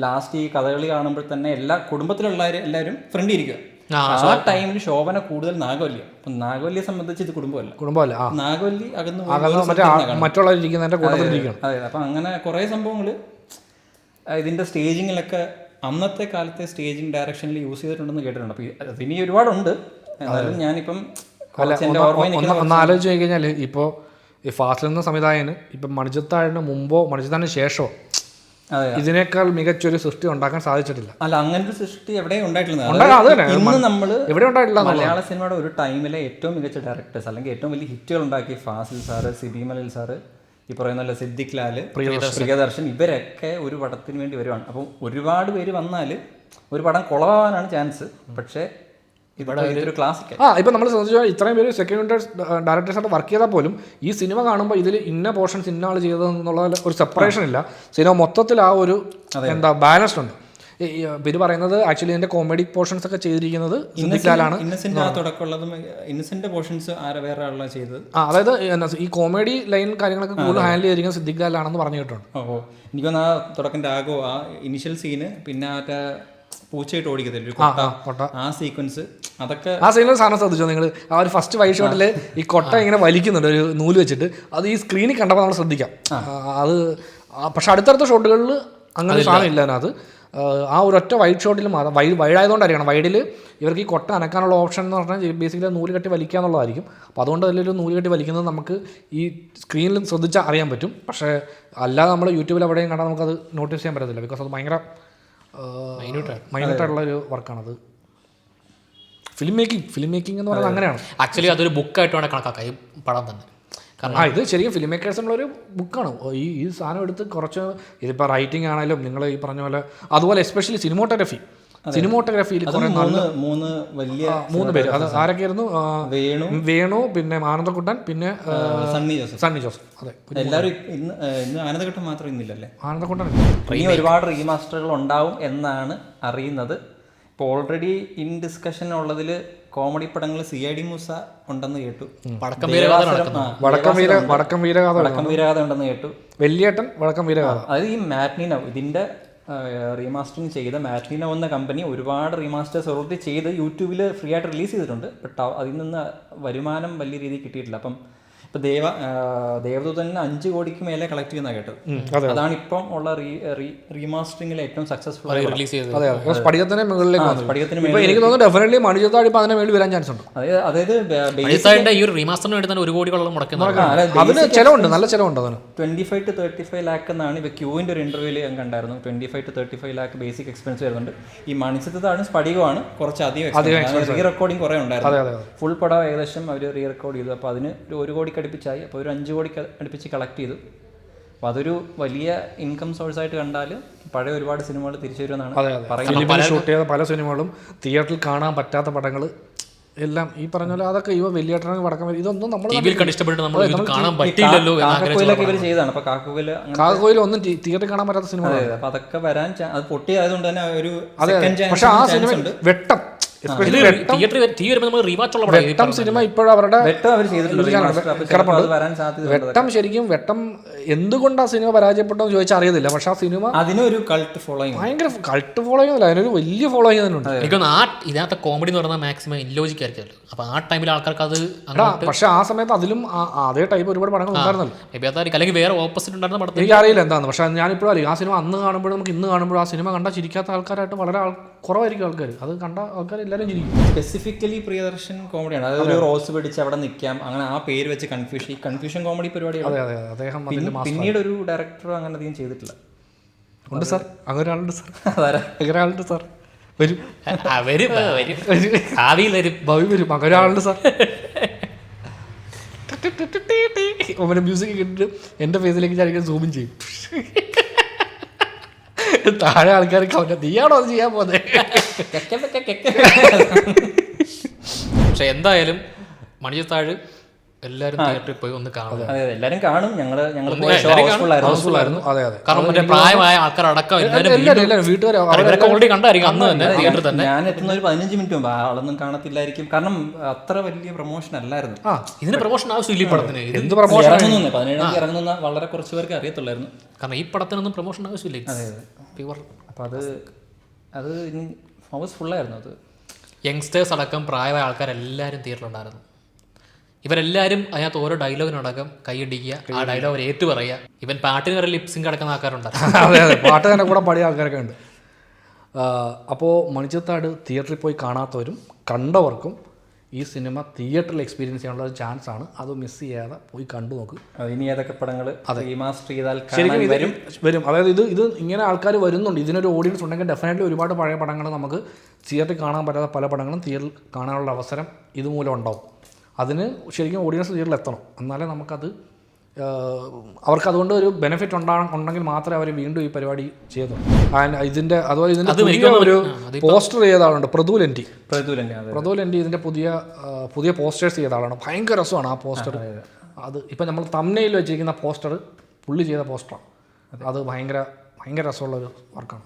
ലാസ്റ്റ് ഈ കഥകളി കാണുമ്പോൾ തന്നെ എല്ലാ കുടുംബത്തിലുള്ള എല്ലാവരും ഫ്രണ്ടിൽ ഇരിക്കുക. ആ ടൈമിൽ ശോഭന കൂടുതൽ നാഗവല്ലിയാണ്. അപ്പം നാഗവല്ലിയെ സംബന്ധിച്ച് ഇത് കുടുംബമല്ല. നാഗവല്ലി അതെ. അപ്പം അങ്ങനെ കുറേ സംഭവങ്ങൾ ഇതിൻ്റെ സ്റ്റേജിങ്ങിലൊക്കെ അന്നത്തെ കാലത്തെ സ്റ്റേജിങ് ഡയറക്ഷനിൽ യൂസ് ചെയ്തിട്ടുണ്ടെന്ന് കേട്ടിട്ടുണ്ട്. അപ്പം ഇനി ഒരുപാടുണ്ട്. എന്നാലും ഞാനിപ്പം ഒന്ന് ആലോചിച്ച് നോക്കി കഴിഞ്ഞാൽ ഇപ്പോൾ ഈ ഫാസിൽ എന്ന സംവിധായകന് ഇപ്പം മണിച്ചിത്താഴിന് മുമ്പോ മണിച്ചിത്താഴിന് ശേഷമോ ഇതിനേക്കാൾ മികച്ചൊരു സൃഷ്ടി ഉണ്ടാക്കാൻ സാധിച്ചിട്ടില്ല. അല്ല, അങ്ങനൊരു സൃഷ്ടി എവിടെ ഉണ്ടായിട്ടില്ല. മലയാള സിനിമയുടെ ഒരു ടൈമിലെ ഏറ്റവും മികച്ച ഡയറക്ടേഴ്സ് അല്ലെങ്കിൽ ഏറ്റവും വലിയ ഹിറ്റുകൾ ഉണ്ടാക്കി ഫാസിൽ സാറ്, സിബി മലയിൽ സാറ്, ഈ പറയുന്ന സിദ്ദിഖ് ലാൽ, പ്രിയദർശൻ, ഇവരൊക്കെ ഒരു പടത്തിന് വേണ്ടി വരുവാണ്. അപ്പം ഒരുപാട് പേര് വന്നാൽ ഒരു പടം കുളമാവാനാണ് ചാൻസ്. പക്ഷേ ഇവിടെ ഒരു ക്ലാസിക്കൽ ഇപ്പം നമ്മൾ ശ്രദ്ധിച്ചാൽ ഇത്രയും പേര് സെക്കൻഡ് ഡയറക്ടേഴ്സായിട്ട് വർക്ക് ചെയ്താൽ പോലും ഈ സിനിമ കാണുമ്പോൾ ഇതിൽ ഇന്ന പോർഷൻസ് ഇന്ന ആൾ ചെയ്തതെന്നുള്ള ഒരു സെപ്പറേഷൻ ഇല്ല. സിനിമ മൊത്തത്തിൽ ആ ഒരു എന്താ ബാലൻസ്ഡ് ഉണ്ട്. ഇവർ പറയുന്നത് ആക്ച്വലി ഇതിൻ്റെ കോമഡി പോർഷൻസ് ഒക്കെ ചെയ്തിരിക്കുന്നത് സിദ്ദിഖ് ലാലാണ്. ഇന്നസെന്റ് ആ തുടക്കമുള്ളതും ഇന്നസെന്റ് പോർഷൻസ് വേറെ ആളാണ് ചെയ്തത്. അതായത് ഈ കോമഡി ലൈൻ കാര്യങ്ങളൊക്കെ കൂടുതൽ ഹാൻഡിൽ ചെയ്തിരിക്കുന്നത് സിദ്ദിഖ് ലാലാണെന്ന് പറഞ്ഞു കേട്ടുണ്ട്. ഓ എനിക്കൊന്ന് ആ തുടക്കൻ്റെ ആകോ ആ ഇനിഷ്യൽ സീന് പിന്നെ മറ്റേ പൂച്ചയായിട്ട് ഓടിക്കത്തില്ല കൊട്ട, ആ സീക്വൻസ് അതൊക്കെ ആ സീനിൽ സാധനം ശ്രദ്ധിച്ചോ നിങ്ങൾ? ആ ഒരു ഫസ്റ്റ് വൈഡ് ഷോട്ടിൽ ഈ കൊട്ട ഇങ്ങനെ വലിക്കുന്നുണ്ട് ഒരു നൂല് വെച്ചിട്ട്. അത് ഈ സ്ക്രീനിൽ കണ്ടപ്പോൾ നമ്മൾ ശ്രദ്ധിക്കാം. അത് പക്ഷെ അടുത്തടുത്ത ഷോട്ടുകളിൽ അങ്ങനെ സാധനം ഇല്ല അതിനകത്ത്. ആ ഒരൊറ്റ വൈഡ് ഷോട്ടിൽ മാത്രം വൈഡായതുകൊണ്ട് അറിയണം. വൈഡിൽ ഇവർക്ക് ഈ കൊട്ട അനക്കാനുള്ള ഓപ്ഷൻ എന്ന് പറഞ്ഞാൽ ബേസിക്കലി നൂല് കെട്ടി വലിക്കുക എന്നുള്ളതായിരിക്കും. അപ്പോൾ അതുകൊണ്ട് അതിലൊരു നൂല് കെട്ടി വലിക്കുന്നത് നമുക്ക് ഈ സ്ക്രീനിൽ ശ്രദ്ധിച്ചാൽ അറിയാൻ പറ്റും. പക്ഷേ അല്ലാതെ നമ്മൾ യൂട്യൂബിൽ എവിടെയും കണ്ടാൽ നമുക്കത് നോട്ടീസ് ചെയ്യാൻ പറ്റത്തില്ല. ബിക്കോസ് അത് ഭയങ്കര മൈന്യൂട്ടായിട്ടുള്ളൊരു വർക്കാണത്. ഫിലിം മേക്കിംഗ് എന്ന് പറയുന്നത് അങ്ങനെയാണ്. ആക്ച്വലി അതൊരു ബുക്കായിട്ട് വേണം കണക്കാക്കാം ഈ പടം തന്നെ. ഇത് ശരിക്കും ഫിലിം മേക്കേഴ്സിനുള്ളൊരു ബുക്കാണ്. ഈ സാധനം എടുത്ത് കുറച്ച് ഇതിപ്പോൾ റൈറ്റിംഗ് ആണെങ്കിലും നിങ്ങൾ ഈ പറഞ്ഞ പോലെ അതുപോലെ എസ്പെഷ്യലി സിനിമോട്ടോഗ്രാഫിയിൽ മൂന്ന് പേര്. അത് ആരൊക്കെയായിരുന്നു? വേണു, പിന്നെ ആനന്ദക്കുട്ടൻ, പിന്നെ സണ്ണി ജോസഫ്. അതെ, എല്ലാവരും ഇന്ന് ആനന്ദക്കുട്ടൻ മാത്രം ഇന്നില്ലല്ലേ? ആനന്ദക്കുട്ടൻ ഇനി ഒരുപാട് റീമാസ്റ്ററുകൾ ഉണ്ടാവും എന്നാണ് അറിയുന്നത്. ഇപ്പോൾ ഓൾറെഡി ഡിസ്കഷൻ ഉള്ളതിൽ കോമഡി പടങ്ങൾ CID മൂസ ഉണ്ടെന്ന് കേട്ടു. വടക്കം വീരഗാഥ ഉണ്ടെന്ന് കേട്ടു. വെള്ളിയേട്ടൻ വടക്കം വീരഗാഥ. അതായത് ഈ മാറ്റ്നിനോ ഇതിന്റെ റീമാസ്റ്ററിങ് ചെയ്ത മാറ്റ്നിനോ എന്ന കമ്പനി ഒരുപാട് റീമാസ്റ്റേഴ്സ് ഓൾറെഡി ചെയ്ത് യൂട്യൂബിൽ ഫ്രീ ആയിട്ട് റിലീസ് ചെയ്തിട്ടുണ്ട്. ബട്ട് അതിൽ നിന്ന് വരുമാനം വലിയ രീതിയിൽ കിട്ടിയിട്ടില്ല. അപ്പം ഇപ്പൊ ദേവദൂതന് 5 കോടിക്ക് മേലെ കളക്ട് ചെയ്യുന്ന കേട്ടത്. അതാണ് ഇപ്പം ഉള്ള റീമാസ്റ്ററിംഗിൽ ഏറ്റവും സക്സസ്ഫുൾ റിലീസ് ചെയ്തത്. സ്പടികത്തിന് എനിക്ക് തോന്നുന്നു ഡെഫിനറ്റ്ലി മണിച്ചിത്താട് ഇപ്പൊ അതിനെ മേളിൽ വരാൻ ചാൻസ് ഉണ്ട്. അതായത് ഈ ഒരു റീമാസ്റ്ററിന് വേണ്ടി തന്നെ 1 കോടിയോളം മുടക്കുന്നത്. അതിന് ചെലവുണ്ട്, നല്ല ചെലവുണ്ട്. അതിന് 25 to 35 ലാക്ക് എന്നാണ് ഇപ്പൊ ക്യൂവിന്റെ ഒരു ഇന്റർവ്യൂല് ഞാൻ കണ്ടായിരുന്നു. 25 to 35 ലാക്ക് ബേസിക് എക്സ്പെൻസ് വരുന്നുണ്ട്. ഈ മണിച്ചിത്താണ് സ്പടികമാണ് കുറച്ച് അധികം റീ റെക്കോർഡിംഗ് കുറെ ഉണ്ടായിരുന്നു. ഫുൾ പടം ഏകദേശം അവർ റീ റെക്കോർഡ് ചെയ്തു. അപ്പോൾ അതിന് ഒരു 1 കോടി അടുപ്പിച്ചായി. അപ്പോൾ ഒരു 5 കോടി അടുപ്പിച്ച് കളക്ട് ചെയ്തു. അപ്പോൾ അതൊരു വലിയ ഇൻകം സോഴ്സ് ആയിട്ട് കണ്ടാൽ പഴയ ഒരുപാട് സിനിമകൾ തിരിച്ചു വരുമെന്നാണ് പറയുന്നത്. ഷൂട്ട് ചെയ്ത പല സിനിമകളും തിയേറ്ററിൽ കാണാൻ പറ്റാത്ത പടങ്ങൾ എല്ലാം ഈ പറഞ്ഞ പോലെ അതൊക്കെ വലിയേട്ടൻ വടക്കം ഇതൊന്നും നമ്മൾ കാക്കോയിൽ ഒന്നും തിയേറ്ററിൽ കാണാൻ പറ്റാത്ത സിനിമ. അപ്പോൾ അതൊക്കെ വരാൻ അത് പൊട്ടിയായതുകൊണ്ട് തന്നെ ഒരു പക്ഷെ ആ സിനിമ വെട്ടം സിനിമ ഇപ്പോഴും അവരുടെ വെട്ടം ശരിക്കും വെട്ടം എന്തുകൊണ്ടാണ് സിനിമ പരാജയപ്പെട്ടെന്ന് ചോദിച്ചാൽ അറിയത്തില്ല. പക്ഷെ ആ സിനിമ അതിനൊരു കൾട്ട് ഫോളോയിങ്, ഭയങ്കര കൾട്ട് ഫോളോയിങ് അല്ല, അതിനൊരു വലിയ ഫോളോയിങ് തന്നെ ഉണ്ട്. എനിക്കൊന്ന് ഇതിനകത്ത് കോമഡി എന്ന് പറഞ്ഞാൽ മാക്സിമം ഇല്ലോജിക് ആയിരിക്കുമല്ലോ. അപ്പൊ ആ ടൈമിൽ ആൾക്കാർക്ക് അത് പക്ഷെ ആ സമയത്ത് അതിലും അതേ ടൈപ്പ് ഒരുപാട് പടങ്ങൾ ഉണ്ടായിരുന്നല്ലോ. അല്ലെങ്കിൽ വേറെ ഓപ്പോസിറ്റ് ഉണ്ടായിരുന്ന പടത്തിൽ എനിക്ക് അറിയില്ല എന്താന്ന്. പക്ഷെ ഞാനിപ്പോഴും അറിയാം ആ സിനിമ അന്ന് കാണുമ്പോഴും നമുക്ക് ഇന്ന് കാണുമ്പോഴും ആ സിനിമ കണ്ടാൽ ചിരിക്കാത്ത ആൾക്കാരായിട്ട് വളരെ കുറവായിരിക്കും ആൾക്കാർ. അത് കണ്ട ആൾക്കാർ എല്ലാവരും ചിരിക്കും. സ്പെസിഫിക്കലി പ്രിയദർശൻ കോമഡിയാണ്. അതായത് ഒരു റോസ് പിടിച്ച് അവിടെ നിൽക്കാം, അങ്ങനെ ആ പേര് വെച്ച് കൺഫ്യൂഷൻ കോമഡി പരിപാടിയാണ്. അദ്ദേഹം പിന്നീട് ഒരു ഡയറക്ടർ അങ്ങനെ അധികം ചെയ്തിട്ടില്ല. ഉണ്ട് സാർ, അങ്ങനെ ഒരാളുണ്ട് സാർ, ഒരാളുണ്ട് സാർ, വരും ഭാവി വരും, അങ്ങനൊരാളുണ്ട് സാർ. അവൻ്റെ മ്യൂസിക് കേട്ടിട്ട് എൻ്റെ ഫേസിലേക്ക് ഞാൻ സൂമിൻ ചെയ്യും. താഴെ ആൾക്കാർക്ക് അവൻ്റെ നീയാണോ അത് ചെയ്യാൻ പോകുന്നത്. പക്ഷെ എന്തായാലും മണിച്ചിത്താഴ് എല്ലാവരും തിയേറ്ററിൽ പോയി ഒന്ന് കാണും. എല്ലാവരും കാണും. കാരണം പ്രായമായ ആൾക്കാരടക്കം വീട്ടുകാർ ഓൾറെഡി കണ്ടായിരിക്കും അന്ന് തന്നെ തിയേറ്ററിൽ തന്നെ. ഞാൻ എത്തുന്ന ഒരു 15 മിനിറ്റ് മുമ്പ് ആളൊന്നും കാണത്തില്ലായിരിക്കും. കാരണം അത്ര വലിയ പ്രൊമോഷൻ അല്ലായിരുന്നു. ഇതിന് പ്രൊമോഷൻ ആവശ്യമില്ല. ഈ പടത്തിന് എന്ത് പ്രൊമോഷൻ 17 ഇറങ്ങുന്ന വളരെ കുറച്ച് പേർക്ക് അറിയത്തുള്ളായിരുന്നു. കാരണം ഈ പടത്തിനൊന്നും പ്രൊമോഷൻ ആവശ്യമില്ല. അപ്പം അത് ഹൗസ് ഫുള്ളായിരുന്നു. അത് യങ്സ്റ്റേഴ്സ് അടക്കം പ്രായമായ ആൾക്കാരെല്ലാവരും തിയേറ്ററിലുണ്ടായിരുന്നു. ഇവരെല്ലാവരും അതിനകത്ത് ഓരോ ഡയലോഗിനടക്കം കൈയടിക്കുക, ആ ഡയലോഗ് ഏറ്റു പറയുക. ഇവൻ പാട്ടിന് വരെ ലിപ്സിങ് കിടക്കുന്ന ആൾക്കാരുണ്ടായിരുന്നു. അതെ അതെ, പാട്ട് തന്നെ കൂടെ പാടിയ ആൾക്കാരൊക്കെ ഉണ്ട്. അപ്പോൾ മണിച്ചിത്താട് തിയേറ്ററിൽ പോയി കാണാത്തവരും കണ്ടവർക്കും ഈ സിനിമ തിയേറ്ററിൽ എക്സ്പീരിയൻസ് ചെയ്യാനുള്ള ഒരു ചാൻസ് ആണ്. അത് മിസ് ചെയ്യാതെ പോയി കണ്ടു നോക്ക്. ഇനി ഏതൊക്കെ പടങ്ങൾ റീമാസ്റ്റർ ചെയ്താൽ ശരിക്കും വരും. അതായത് ഇത് ഇങ്ങനെ ആൾക്കാർ വരുന്നുണ്ട്. ഇതിനൊരു ഓഡിയൻസ് ഉണ്ടെങ്കിൽ ഡെഫിനറ്റ്ലി ഒരുപാട് പഴയ പടങ്ങൾ നമുക്ക് തിയേറ്ററിൽ കാണാൻ പറ്റാത്ത പല പടങ്ങളും തിയേറ്ററിൽ കാണാനുള്ള അവസരം ഇതുമൂലം ഉണ്ടാവും. അതിന് ശരിക്കും ഓഡിയൻസ് തിയേറ്ററിൽ എത്തണം, എന്നാലേ നമുക്കത് അവർക്ക് അതുകൊണ്ട് ഒരു ബെനിഫിറ്റ് ഉണ്ടെങ്കിൽ മാത്രമേ അവർ വീണ്ടും ഈ പരിപാടി ചെയ്തു. ഇതിൻ്റെ അതുപോലെ ഇതിൻ്റെ ഒരു പോസ്റ്റർ ചെയ്ത ആളുണ്ട്, പ്രതുൽ എൻ ടി. ഇതിൻ്റെ പുതിയ പോസ്റ്റേഴ്സ് ചെയ്ത ആളാണ്. ഭയങ്കര രസമാണ് ആ പോസ്റ്റർ. അത് ഇപ്പം നമ്മൾ തംബ്നെയിൽ വെച്ചിരിക്കുന്ന പോസ്റ്റർ പുള്ളി ചെയ്ത പോസ്റ്ററാണ്. അത് ഭയങ്കര രസമുള്ളൊരു വർക്കാണ്.